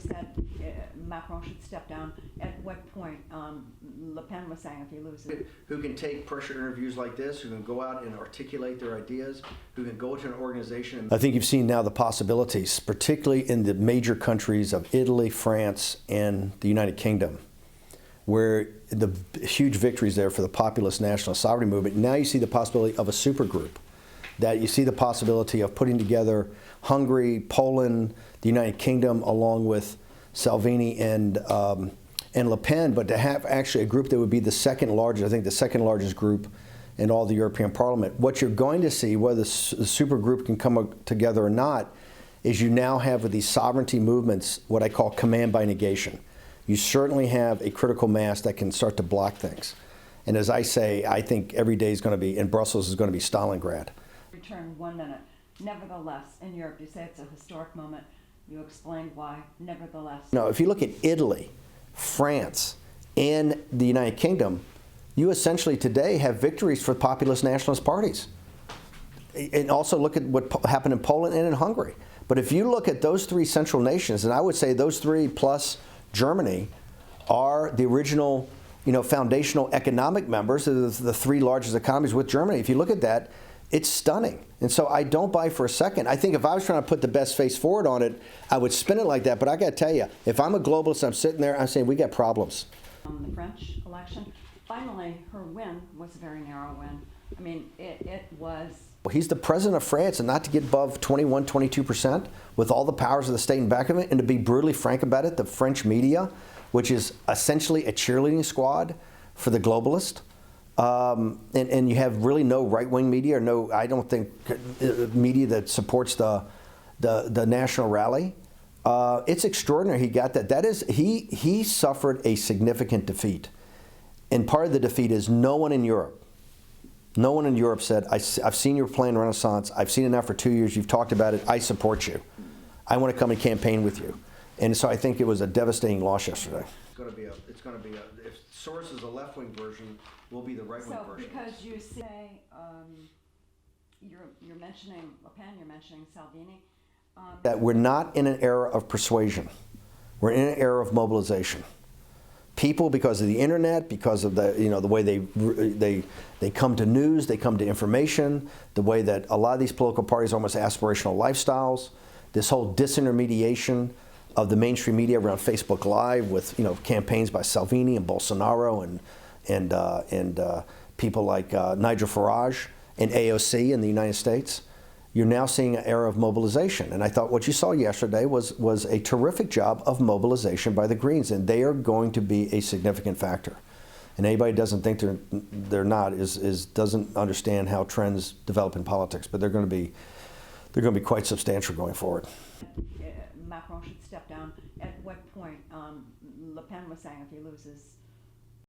you said Macron should step down. At what point, Le Pen was saying if he loses. Who can take pressure interviews like this, who can go out and articulate their ideas, who can go to an organization. I think you've seen now the possibilities, particularly in the major countries of Italy, France, and the United Kingdom, where the huge victories there for the populist nationalist sovereignty movement. Now you see the possibility of a supergroup, that you see the possibility of putting together Hungary, Poland, the United Kingdom, along with Salvini and Le Pen, but to have actually a group that would be the second largest, I think the second largest group in all the European Parliament. What you're going to see, whether the supergroup can come together or not, is you now have with these sovereignty movements what I call command by negation. You certainly have a critical mass that can start to block things. And as I say, I think every day is going to be, in Brussels, is going to be Stalingrad. Return 1 minute. Nevertheless, in Europe, you say it's a historic moment. You explained why. Nevertheless. No, if you look at Italy, France, and the United Kingdom, you essentially today have victories for populist nationalist parties. And also look at what happened in Poland and in Hungary. But if you look at those three central nations, and I would say those three plus Germany are the original, foundational economic members of the three largest economies with Germany. If you look at that, it's stunning. And so I don't buy for a second. I think if I was trying to put the best face forward on it, I would spin it like that. But I got to tell you, if I'm a globalist, I'm sitting there, I'm saying we got problems. The French election, finally, her win was a very narrow win. I mean, it was. Well, he's the president of France, and not to get above 21, 22% with all the powers of the state in back of it. And to be brutally frank about it, the French media, which is essentially a cheerleading squad for the globalist, and you have really no right-wing media, or no, I don't think, media that supports the national rally. It's extraordinary he got that. That is, he suffered a significant defeat. And part of the defeat is no one in Europe said, I've seen your plan Renaissance, I've seen it now for 2 years, you've talked about it, I support you. I want to come and campaign with you. And so I think it was a devastating loss yesterday. It's going to be if Soros is a left-wing version, will be the right-wing version. So because you say, you're mentioning Le Pen, you're mentioning Salvini. That we're not in an era of persuasion. We're in an era of mobilization. People, because of the internet, because of the the way they come to news, they come to information, the way that a lot of these political parties are almost aspirational lifestyles, this whole disintermediation of the mainstream media around Facebook Live with campaigns by Salvini and Bolsonaro and people like Nigel Farage and AOC in the United States. You're now seeing an era of mobilization. And I thought what you saw yesterday was a terrific job of mobilization by the Greens, and they are going to be a significant factor. And anybody who doesn't think they're not doesn't understand how trends develop in politics, but they're going to be quite substantial going forward. Macron should step down. At what point, Le Pen was saying if he loses